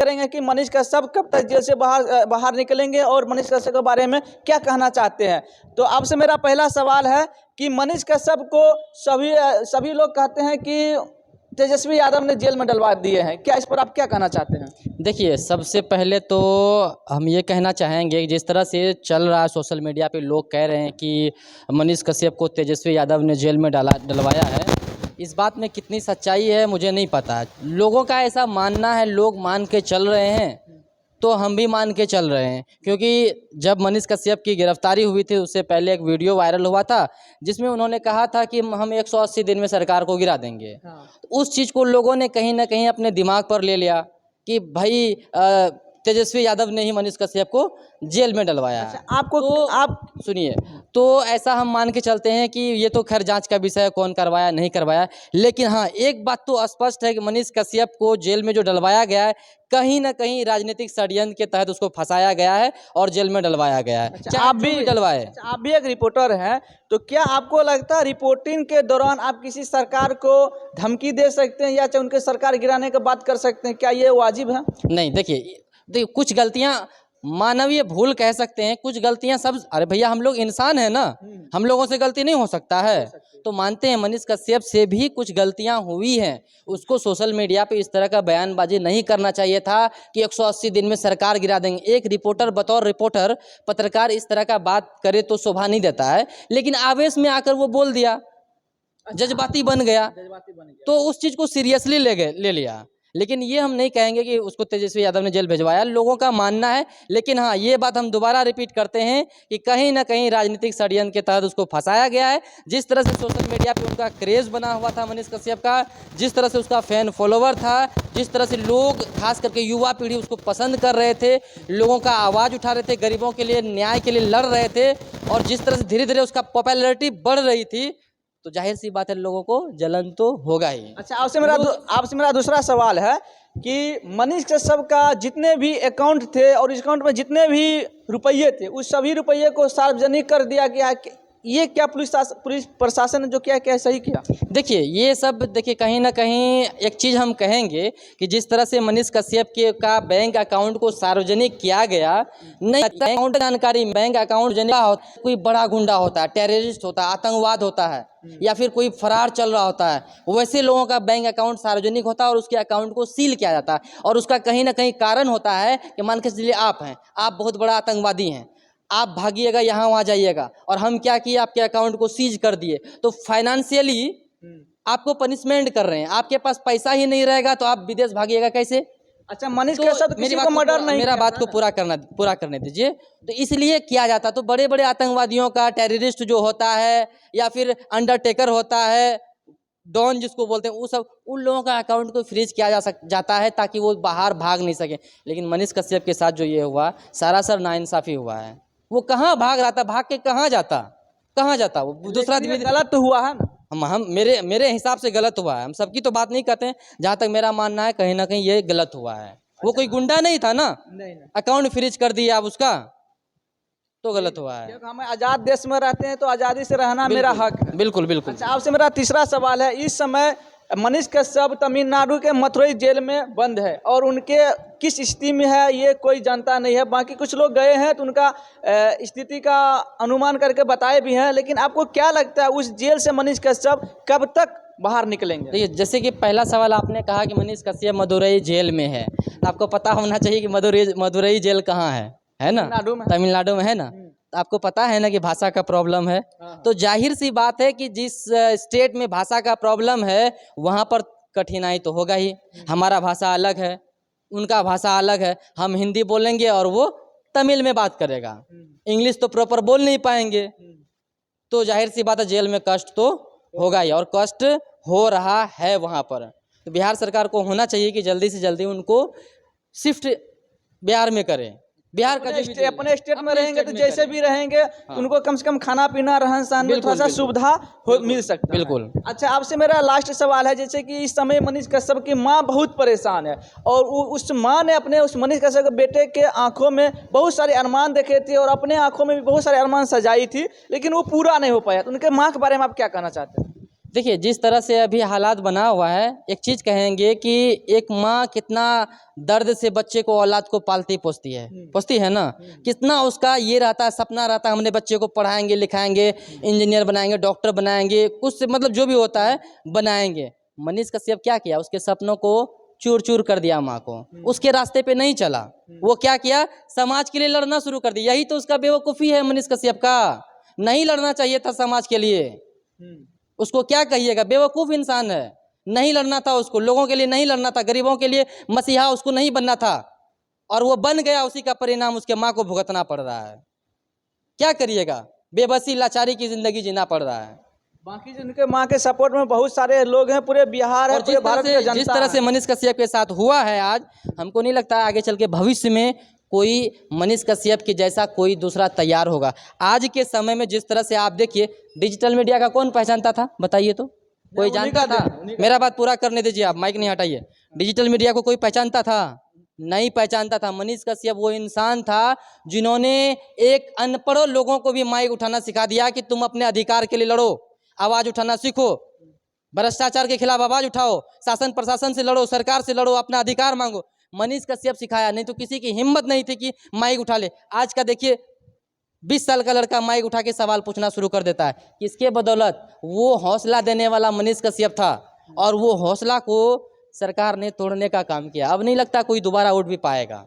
करेंगे कि मनीष कश्यप कब तक जेल से बाहर निकलेंगे और मनीष कश्यप के बारे में क्या कहना चाहते हैं। तो आपसे मेरा पहला सवाल है कि मनीष कश्यप को सभी लोग कहते हैं कि तेजस्वी यादव ने जेल में डलवा दिए हैं, क्या इस पर आप क्या कहना चाहते हैं? देखिए, सबसे पहले तो हम ये कहना चाहेंगे कि जिस तरह से चल रहा है सोशल मीडिया पे, लोग कह रहे हैं कि मनीष कश्यप को तेजस्वी यादव ने जेल में डलवाया है। इस बात में कितनी सच्चाई है मुझे नहीं पता। लोगों का ऐसा मानना है, लोग मान के चल रहे हैं तो हम भी मान के चल रहे हैं। क्योंकि जब मनीष कश्यप की गिरफ्तारी हुई थी उससे पहले एक वीडियो वायरल हुआ था जिसमें उन्होंने कहा था कि हम 180 दिन में सरकार को गिरा देंगे। उस चीज़ को लोगों ने कहीं ना कहीं अपने दिमाग पर ले लिया कि भाई तेजस्वी यादव ने ही मनीष कश्यप को जेल में डलवाया। अच्छा, आपको तो आप सुनिए, तो ऐसा हम मान के चलते हैं कि ये तो खैर जांच का विषय है, कौन करवाया नहीं करवाया। लेकिन हाँ, एक बात तो स्पष्ट है कि मनीष कश्यप को जेल में जो डलवाया गया है, कहीं ना कहीं राजनीतिक षड्यंत्र के तहत उसको फंसाया गया है और जेल में डलवाया गया है। अच्छा, आप भी डलवाए। अच्छा, आप भी एक रिपोर्टर हैं, तो क्या आपको लगता है रिपोर्टिंग के दौरान आप किसी सरकार को धमकी दे सकते हैं या चाहे उनके सरकार गिराने की बात कर सकते हैं, क्या ये वाजिब है? नहीं, देखिए कुछ गलतियां मानवीय भूल कह सकते हैं, कुछ गलतियां सब, अरे भैया हम लोग इंसान हैं ना, हम लोगों से गलती नहीं हो सकता है। तो मानते हैं मनीष कश्यप से भी कुछ गलतियां हुई हैं। उसको सोशल मीडिया पे इस तरह का बयानबाजी नहीं करना चाहिए था कि 180 दिन में सरकार गिरा देंगे। एक रिपोर्टर बतौर रिपोर्टर, पत्रकार इस तरह का बात करे तो शोभा नहीं देता है, लेकिन आवेश में आकर वो बोल दिया, जज्बाती बन गया, तो उस चीज़ को सीरियसली ले लिया। लेकिन ये हम नहीं कहेंगे कि उसको तेजस्वी यादव ने जेल भिजवाया, लोगों का मानना है। लेकिन हाँ, ये बात हम दोबारा रिपीट करते हैं कि कहीं ना कहीं राजनीतिक षड्यंत्र के तहत उसको फंसाया गया है। जिस तरह से सोशल मीडिया पे उनका क्रेज बना हुआ था मनीष कश्यप का, जिस तरह से उसका फैन फॉलोवर था, जिस तरह से लोग खास करके युवा पीढ़ी उसको पसंद कर रहे थे, लोगों का आवाज़ उठा रहे थे, गरीबों के लिए न्याय के लिए लड़ रहे थे, और जिस तरह से धीरे धीरे उसका पॉपुलैरिटी बढ़ रही थी, तो जाहिर सी बात है लोगों को जलन तो होगा ही। अच्छा, आपसे मेरा दूसरा सवाल है कि मनीष कश्यप का जितने भी अकाउंट थे और इस अकाउंट में जितने भी रुपये थे, उस सभी रुपये को सार्वजनिक कर दिया गया। ये क्या पुलिस प्रशासन ने जो क्या सही किया? देखिए, ये सब देखिए, कहीं ना कहीं एक चीज़ हम कहेंगे कि जिस तरह से मनीष कश्यप के का बैंक अकाउंट को सार्वजनिक किया गया, नहीं अकाउंट जानकारी, बैंक अकाउंट कोई बड़ा गुंडा होता है, टेररिस्ट होता है, आतंकवाद होता है, या फिर कोई फरार चल रहा होता है, वैसे लोगों का बैंक अकाउंट सार्वजनिक होता है और उसके अकाउंट को सील किया जाता है। और उसका कहीं ना कहीं कारण होता है कि मान के चलिए आप हैं, आप बहुत बड़ा आतंकवादी हैं, आप भागिएगा, यहाँ वहाँ जाइएगा, और हम क्या किए, आपके अकाउंट को सीज कर दिए, तो फाइनेंशियली आपको पनिशमेंट कर रहे हैं। आपके पास पैसा ही नहीं रहेगा तो आप विदेश भागिएगा कैसे? अच्छा, मनीष कश्यप किसी को मर्डर नहीं, मेरा बात को पूरा करने दीजिए। तो इसलिए किया जाता, तो बड़े बड़े आतंकवादियों का, टेररिस्ट जो होता है, या फिर अंडरटेकर होता है, डॉन जिसको बोलते हैं, वो सब, उन लोगों का अकाउंट को फ्रीज किया जाता है ताकि वो बाहर भाग नहीं सके। लेकिन मनीष कश्यप के साथ जो ये हुआ, सरासर नाइंसाफ़ी हुआ है। वो कहाँ भाग रहा था, भाग के कहाँ जाता वो दूसरा गलत तो हुआ है ना। हम मेरे हिसाब से गलत हुआ है। हम सबकी तो बात नहीं करते हैं, जहाँ तक मेरा मानना है कहीं ना कहीं ये गलत हुआ है। वो कोई गुंडा नहीं था ना, अकाउंट फ्रीज कर दिया आप उसका, तो गलत हुआ है। हम आज़ाद देश में रहते हैं तो आज़ादी से रहना मेरा हक है। बिल्कुल बिल्कुल। अच्छा, आपसे मेरा तीसरा सवाल है, इस समय मनीष कश्यप तमिलनाडु के मथुरई जेल में बंद है और उनके किस स्थिति में है ये कोई जानता नहीं है। बाकी कुछ लोग गए हैं तो उनका स्थिति का अनुमान करके बताए भी हैं, लेकिन आपको क्या लगता है उस जेल से मनीष कश्यप कब तक बाहर निकलेंगे? देखिए, जैसे कि पहला सवाल आपने कहा कि मनीष कश्यप मदुरई जेल में है, तो आपको पता होना चाहिए कि मदुरई जेल कहाँ है ना, तमिलनाडु में है ना। तो आपको पता है ना कि भाषा का प्रॉब्लम है, तो जाहिर सी बात है कि जिस स्टेट में भाषा का प्रॉब्लम है वहाँ पर कठिनाई तो होगा ही। हमारा भाषा अलग है, उनका भाषा अलग है। हम हिंदी बोलेंगे और वो तमिल में बात करेगा, इंग्लिश तो प्रॉपर बोल नहीं पाएंगे, तो जाहिर सी बात है जेल में कष्ट तो होगा ही, और कष्ट हो रहा है वहाँ पर। तो बिहार सरकार को होना चाहिए कि जल्दी से जल्दी उनको शिफ्ट बिहार में करें। बिहार का अपने स्टेट में रहेंगे तो जैसे भी रहेंगे, उनको कम से कम खाना पीना, रहन सहन में थोड़ा सा सुविधा मिल सकता है। बिल्कुल। अच्छा, आपसे मेरा लास्ट सवाल है, जैसे कि इस समय मनीष कश्यप की माँ बहुत परेशान है और उस माँ ने उस मनीष कश्यप के बेटे के आंखों में बहुत सारे अरमान देखे थे और अपने आंखों में भी बहुत सारे अरमान सजाई थी, लेकिन वो पूरा नहीं हो पाया। तो उनके माँ के बारे में आप क्या कहना चाहते हैं? देखिए, जिस तरह से अभी हालात बना हुआ है, एक चीज़ कहेंगे कि एक माँ कितना दर्द से बच्चे को, औलाद को पालती पोसती है ना। कितना उसका ये रहता है, सपना रहता है हमने बच्चे को पढ़ाएंगे लिखाएंगे, इंजीनियर बनाएंगे, डॉक्टर बनाएंगे, कुछ मतलब जो भी होता है बनाएंगे। मनीष कश्यप क्या किया, उसके सपनों को चूर चूर कर दिया माँ को, उसके रास्ते पे नहीं चला। वो क्या किया, समाज के लिए लड़ना शुरू कर दिया। यही तो उसका बेवकूफ़ी है मनीष कश्यप का। नहीं लड़ना चाहिए था समाज के लिए। उसको क्या कहिएगा, बेवकूफ़ इंसान है। नहीं लड़ना था उसको, लोगों के लिए नहीं लड़ना था, गरीबों के लिए मसीहा उसको नहीं बनना था, और वो बन गया। उसी का परिणाम उसके माँ को भुगतना पड़ रहा है। क्या करिएगा, बेबसी लाचारी की जिंदगी जीना पड़ रहा है। बाकी जिनके माँ के सपोर्ट में बहुत सारे लोग हैं, पूरे बिहार है, और पूरे भारत का जनता जिस तरह से मनीष कश्यप के साथ हुआ है आज, हमको नहीं लगता आगे चल के भविष्य में कोई मनीष कश्यप के जैसा कोई दूसरा तैयार होगा। आज के समय में जिस तरह से आप देखिए, डिजिटल मीडिया का कौन पहचानता था, बताइए तो? कोई जानता था? मेरा बात पूरा करने दीजिए, आप माइक नहीं हटाइए। डिजिटल मीडिया को कोई पहचानता था? नहीं पहचानता था। मनीष कश्यप वो इंसान था जिन्होंने एक अनपढ़ लोगों को भी माइक उठाना सिखा दिया कि तुम अपने अधिकार के लिए लड़ो, आवाज़ उठाना सीखो, भ्रष्टाचार के खिलाफ आवाज़ उठाओ, शासन प्रशासन से लड़ो, सरकार से लड़ो, अपना अधिकार मांगो। मनीष कश्यप सिखाया, नहीं तो किसी की हिम्मत नहीं थी कि माइक उठा ले। आज का देखिए, 20 साल का लड़का माइक उठा के सवाल पूछना शुरू कर देता है। किसके बदौलत? वो हौसला देने वाला मनीष कश्यप था, और वो हौसला को सरकार ने तोड़ने का काम किया। अब नहीं लगता कोई दोबारा उठ भी पाएगा।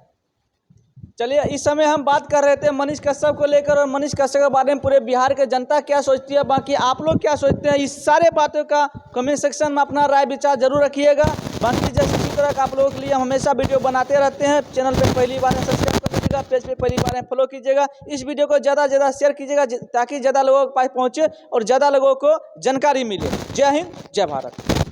चलिए, इस समय हम बात कर रहे थे मनीष कश्यप को लेकर, और मनीष कश्यप के बारे में पूरे बिहार के जनता क्या सोचती है, बाकी आप लोग क्या सोचते हैं, इस सारे बातों का कमेंट सेक्शन में अपना राय विचार जरूर रखिएगा। बाकी जैसे इसी तरह आप लोगों के लिए हम हमेशा वीडियो बनाते रहते हैं। चैनल पे पहली बार है सब्सक्राइब कर दीजिएगा, पेज पे पहली बार है फॉलो कीजिएगा। इस वीडियो को ज़्यादा से ज़्यादा शेयर कीजिएगा, ताकि ज़्यादा लोगों के पास पहुँचे और ज़्यादा लोगों को जानकारी मिले। जय हिंद, जय भारत।